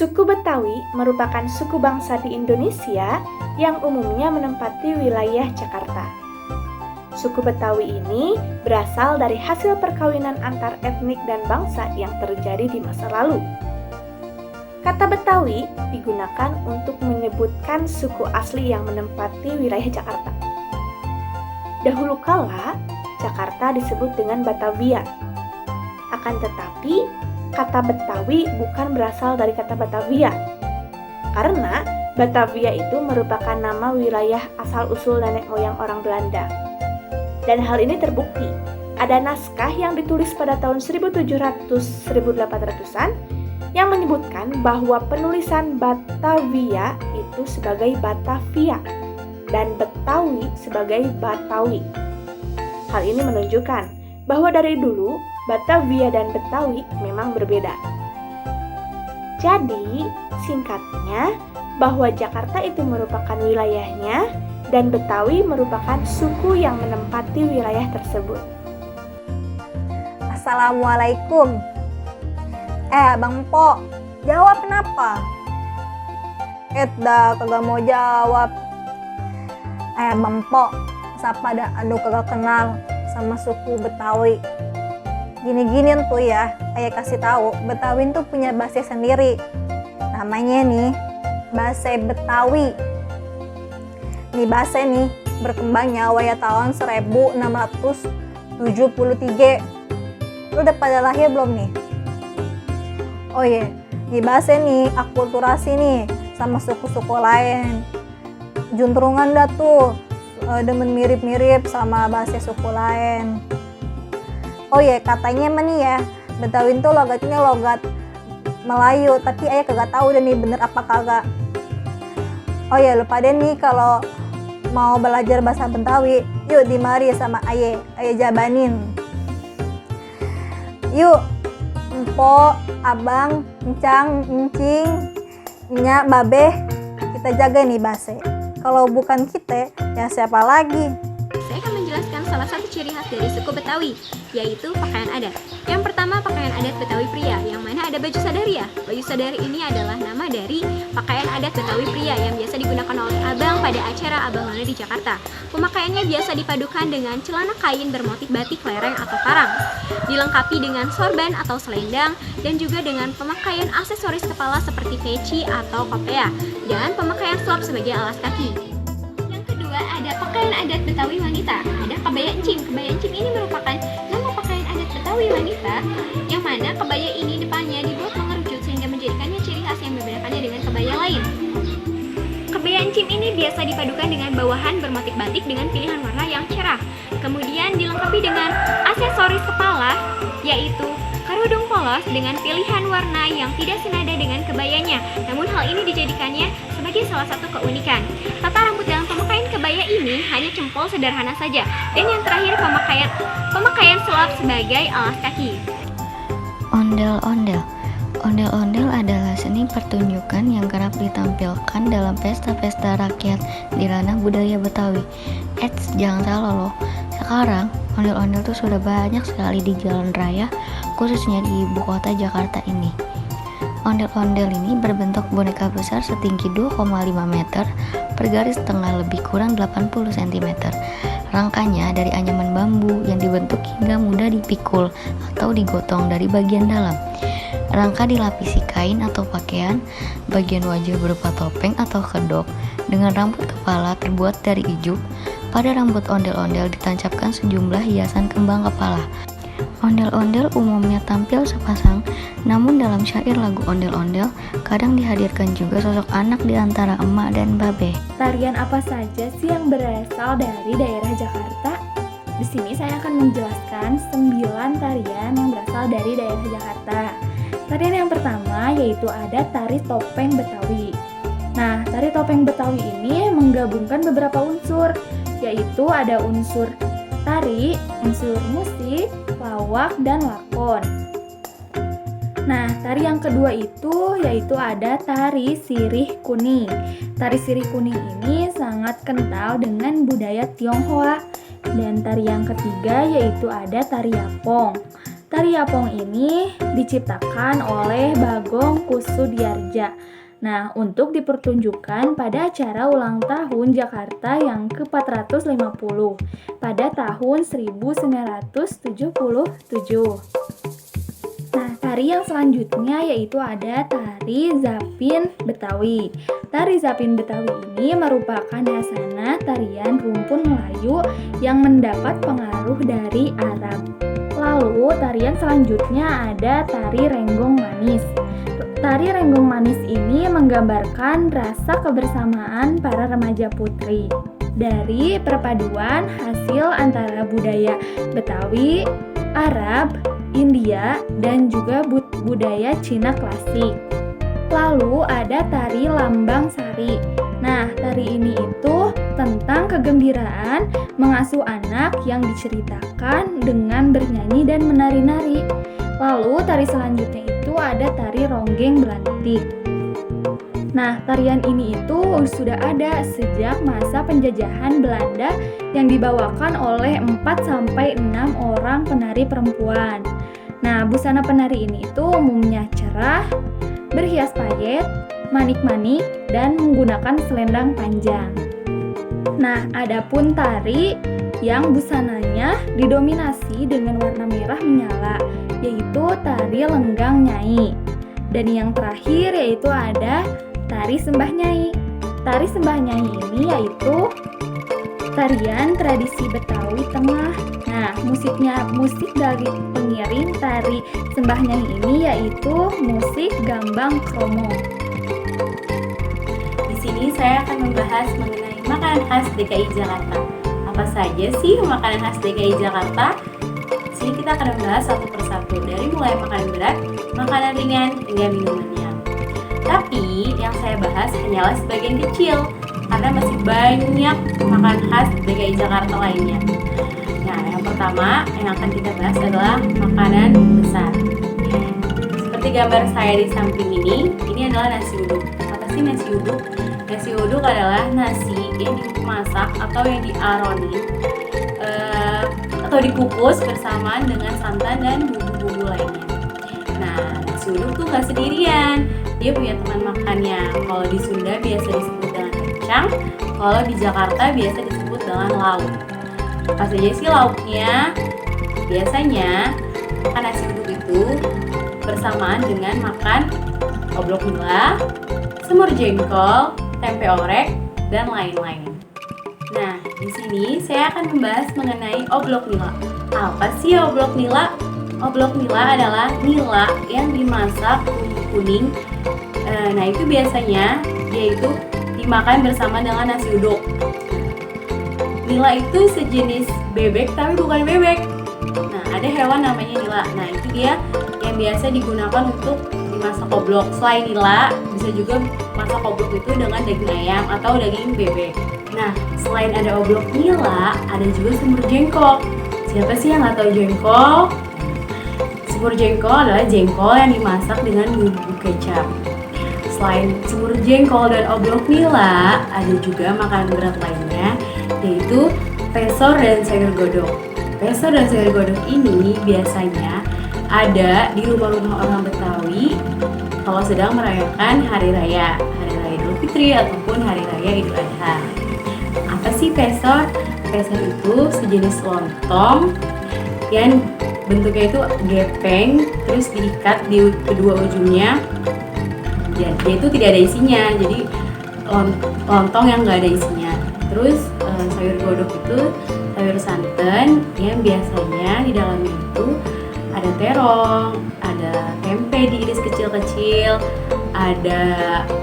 Suku Betawi merupakan suku bangsa di Indonesia yang umumnya menempati wilayah Jakarta. Suku Betawi ini berasal dari hasil perkawinan antar etnik dan bangsa yang terjadi di masa lalu. Kata Betawi digunakan untuk menyebutkan suku asli yang menempati wilayah Jakarta. Dahulu kala, Jakarta disebut dengan Batavia. Akan tetapi, kata Betawi bukan berasal dari kata Batavia, karena Batavia itu merupakan nama wilayah asal-usul nenek moyang orang Belanda. Dan hal ini terbukti. Ada naskah yang ditulis pada tahun 1700-1800-an yang menyebutkan bahwa penulisan Batavia itu sebagai Batavia dan Betawi sebagai Batawi. Hal ini menunjukkan bahwa dari dulu Batavia dan Betawi memang berbeda. Jadi, singkatnya bahwa Jakarta itu merupakan wilayahnya dan Betawi merupakan suku yang menempati wilayah tersebut. Assalamualaikum. Bang Po, jawab kenapa? Dah kagak mau jawab. Bang Po, siapa dah aduh kagak kenal sama suku Betawi. Gini-ginian tuh ya, ayah kasih tahu, Betawi tuh punya bahasa sendiri. Namanya nih, bahasa Betawi. Nih bahasa nih berkembangnya awalnya tahun 1673. Lu udah pada lahir belum nih? Oh iya, nih bahasa nih akulturasi nih sama suku-suku lain. Juntrungan dah tuh, demen mirip-mirip sama bahasa suku lain. Oh iya, katanya mah nih ya, Betawi tuh logatnya logat Melayu, tapi ayah kagak tahu deh nih bener apa kagak. Oh iya, lupa deh nih kalau mau belajar bahasa Betawi, yuk dimari sama ayah jabanin. Yuk, empo, abang, encang, encing, nya, babeh, kita jaga nih bahasa. Kalau bukan kita, ya siapa lagi? Saya akan menjelaskan salah satu ciri khas dari suku Betawi, yaitu pakaian adat. Yang pertama, pakaian adat Betawi pria, yang mana ada baju sadaria. Baju sadari ini adalah nama dari pakaian adat Betawi pria yang biasa digunakan oleh abang pada acara abang none di Jakarta. Pemakaiannya biasa dipadukan dengan celana kain bermotif batik lereng atau karang, dilengkapi dengan sorban atau selendang, dan juga dengan pemakaian aksesoris kepala seperti peci atau kopea, dan pemakaian slop sebagai alas kaki. Ada pakaian adat Betawi wanita, ada kebaya encim. Kebaya encim ini merupakan nama pakaian adat Betawi wanita, yang mana kebaya ini depannya dibuat mengerucut sehingga menjadikannya ciri khas yang membedakannya dengan kebaya lain. Kebaya encim ini biasa dipadukan dengan bawahan bermotif batik dengan pilihan warna yang cerah. Kemudian dilengkapi dengan aksesoris kepala, yaitu kerudung polos dengan pilihan warna yang tidak senada dengan kebayanya. Namun hal ini dijadikannya sebagai salah satu keunikan. Tata rambut dalam pemakaian kebaya ini hanya cempol sederhana saja. Dan yang terakhir pemakaian selop sebagai alas kaki. Ondel-ondel. Ondel-ondel adalah seni pertunjukan yang kerap ditampilkan dalam pesta-pesta rakyat di ranah budaya Betawi. Jangan salah loh. Sekarang ondel-ondel tuh sudah banyak sekali di jalan raya, khususnya di ibu kota Jakarta ini. Ondel-ondel ini berbentuk boneka besar setinggi 2,5 meter per garis tengah lebih kurang 80 cm. Rangkanya dari anyaman bambu yang dibentuk hingga mudah dipikul atau digotong dari bagian dalam. Rangka dilapisi kain atau pakaian, bagian wajah berupa topeng atau kedok, dengan rambut kepala terbuat dari ijuk. Pada rambut ondel-ondel ditancapkan sejumlah hiasan kembang kepala. Ondel-ondel umumnya tampil sepasang, namun dalam syair lagu ondel-ondel kadang dihadirkan juga sosok anak di antara emak dan babe. Tarian apa saja sih yang berasal dari daerah Jakarta? Di sini saya akan menjelaskan 9 tarian yang berasal dari daerah Jakarta. Tarian yang pertama yaitu ada tari topeng Betawi. Nah, tari topeng Betawi ini menggabungkan beberapa unsur, yaitu ada unsur tari, unsur musik, lawak, dan lakon. Nah, tari yang kedua itu yaitu ada tari sirih kuning. Tari sirih kuning ini sangat kental dengan budaya Tionghoa. Dan tari yang ketiga yaitu ada tari yapong. Tari Yapong ini diciptakan oleh Bagong Kussudiardja. Nah, untuk dipertunjukkan pada acara ulang tahun Jakarta yang ke-450 pada tahun 1977. Nah, tari yang selanjutnya yaitu ada tari Zapin Betawi. Tari Zapin Betawi ini merupakan hasanah tarian rumpun Melayu yang mendapat pengaruh dari Arab. Lalu, tarian selanjutnya ada tari Renggong Manis. Tari Renggong Manis ini menggambarkan rasa kebersamaan para remaja putri dari perpaduan hasil antara budaya Betawi, Arab, India, dan juga budaya Cina klasik. Lalu ada tari Lambang Sari. Nah, tari ini itu tentang kegembiraan mengasuh anak yang diceritakan dengan bernyanyi dan menari-nari. Lalu tari selanjutnya itu ada tari Ronggeng Belantik. Nah, tarian ini itu sudah ada sejak masa penjajahan Belanda yang dibawakan oleh 4-6 orang penari perempuan. Nah, busana penari ini itu umumnya cerah, berhias payet, manik-manik, dan menggunakan selendang panjang. Nah, adapun tari yang busananya didominasi dengan warna merah menyala, yaitu tari Lenggang Nyai. Dan yang terakhir yaitu ada tari Sembah Nyai. Tari Sembah Nyai ini yaitu tarian tradisi Betawi Tengah. Nah, musik dari pengiring tari Sembah Nyai ini yaitu musik gambang kromo. Di sini saya akan membahas mengenai makanan khas DKI Jakarta. Apa saja sih makanan khas DKI Jakarta? Di sini kita akan membahas satu persatu, dari mulai makanan berat, makanan ringan, hingga minumannya. Tapi yang saya bahas hanyalah sebagian kecil, karena masih banyak makanan khas DKI Jakarta lainnya. Nah, yang pertama yang akan kita bahas adalah makanan besar. Seperti gambar saya di samping ini adalah nasi uduk. Apa sih nasi uduk? Nasi uduk adalah nasi yang dimasak atau yang diaroni atau dikukus bersamaan dengan santan dan bumbu-bumbu lainnya. Nah, nasi uduk tuh nggak sendirian, dia punya teman makannya. Kalau di Sunda biasa disebut dengan kecang, kalau di Jakarta biasa disebut dengan lauk. Apa saja sih lauknya? Biasanya makan nasi uduk itu bersamaan dengan makan oblok nila, semur jengkol, tempe orek, dan lain-lain. Nah, di sini saya akan membahas mengenai oblok nila. Apa sih oblok nila? Oblok nila adalah nila yang dimasak kuning. Nah, itu biasanya dia itu dimakan bersama dengan nasi uduk. Nila itu sejenis bebek tapi bukan bebek. Nah, ada hewan namanya nila. Nah, itu dia yang biasa digunakan untuk dimasak oblok. Selain nila, bisa juga masak oblok itu dengan daging ayam atau daging bebek. Nah, selain ada oblok nila, ada juga semur jengkol. Siapa sih yang nggak tahu jengkol? Semur jengkol adalah jengkol yang dimasak dengan bumbu kecap. Selain semur jengkol dan oblok nila, ada juga makanan berat lainnya, yaitu pesor dan sayur godok. Pesor dan sayur godok ini biasanya ada di rumah-rumah orang Betawi kalau sedang merayakan hari raya Idul Fitri ataupun hari raya Idul Adha. Apa sih pesor? Pesor itu sejenis lontong yang bentuknya itu gepeng, terus diikat di kedua ujungnya. Dia itu tidak ada isinya, jadi lontong yang nggak ada isinya. Terus sayur godok itu sayur santan yang biasanya di dalamnya itu ada terong, ada tempe diiris kecil-kecil, ada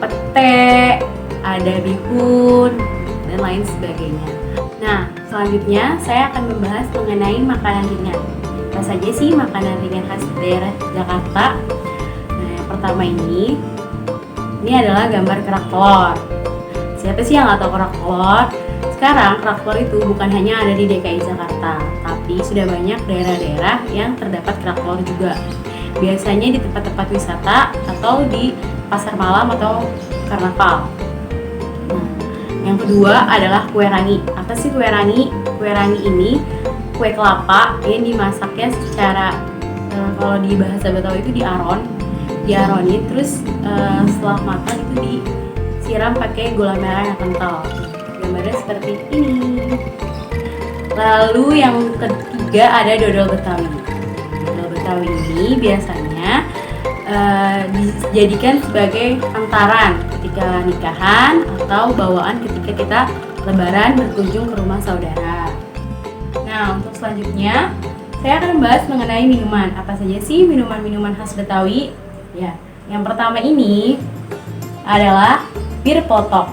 pete, ada bihun, dan lain sebagainya. Nah, selanjutnya saya akan membahas mengenai makanan ringan. Apa saja sih makanan ringan khas daerah Jakarta? Nah, yang pertama ini adalah gambar kerak telur. Siapa sih yang nggak tahu kerak telur? Sekarang kerak telur itu bukan hanya ada di DKI Jakarta, tapi sudah banyak daerah-daerah yang terdapat kerak telur juga. Biasanya di tempat-tempat wisata atau di pasar malam atau karnaval. Nah, yang kedua adalah kue rangi. Apa sih kue rangi? Kue rangi ini kue kelapa yang dimasaknya secara Kalau di bahasa Betawi itu diaronin, terus setelah matang itu disiram pakai gula merah yang kental. Gambarnya seperti ini. Lalu yang ketiga ada dodol Betawi. Dodol Betawi ini biasanya dijadikan sebagai hantaran ketika nikahan atau bawaan ketika kita lebaran berkunjung ke rumah saudara. Nah, untuk selanjutnya saya akan membahas mengenai minuman. Apa saja sih minuman-minuman khas Betawi? Ya, yang pertama ini adalah bir potok.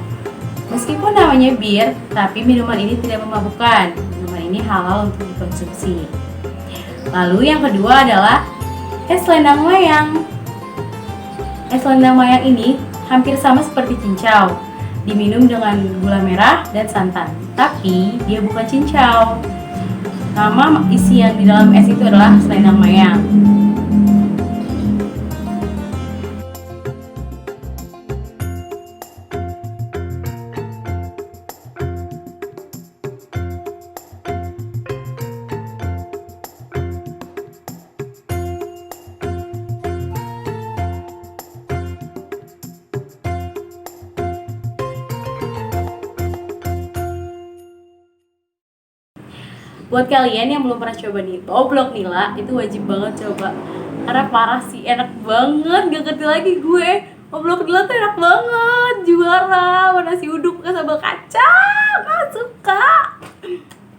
Meskipun namanya bir, tapi minuman ini tidak memabukkan. Minuman ini halal untuk dikonsumsi. Lalu yang kedua adalah es selendang mayang. Es selendang mayang ini hampir sama seperti cincau, diminum dengan gula merah dan santan. Tapi dia bukan cincau. Nama isi yang di dalam es itu adalah selendang mayang. Buat kalian yang belum pernah coba nih Oblok Nila, itu wajib banget coba. Karena parah sih, enak banget, gak ngerti lagi gue. Oblok Nila tuh enak banget, juara. Nasi uduk ke sambal kacang, suka.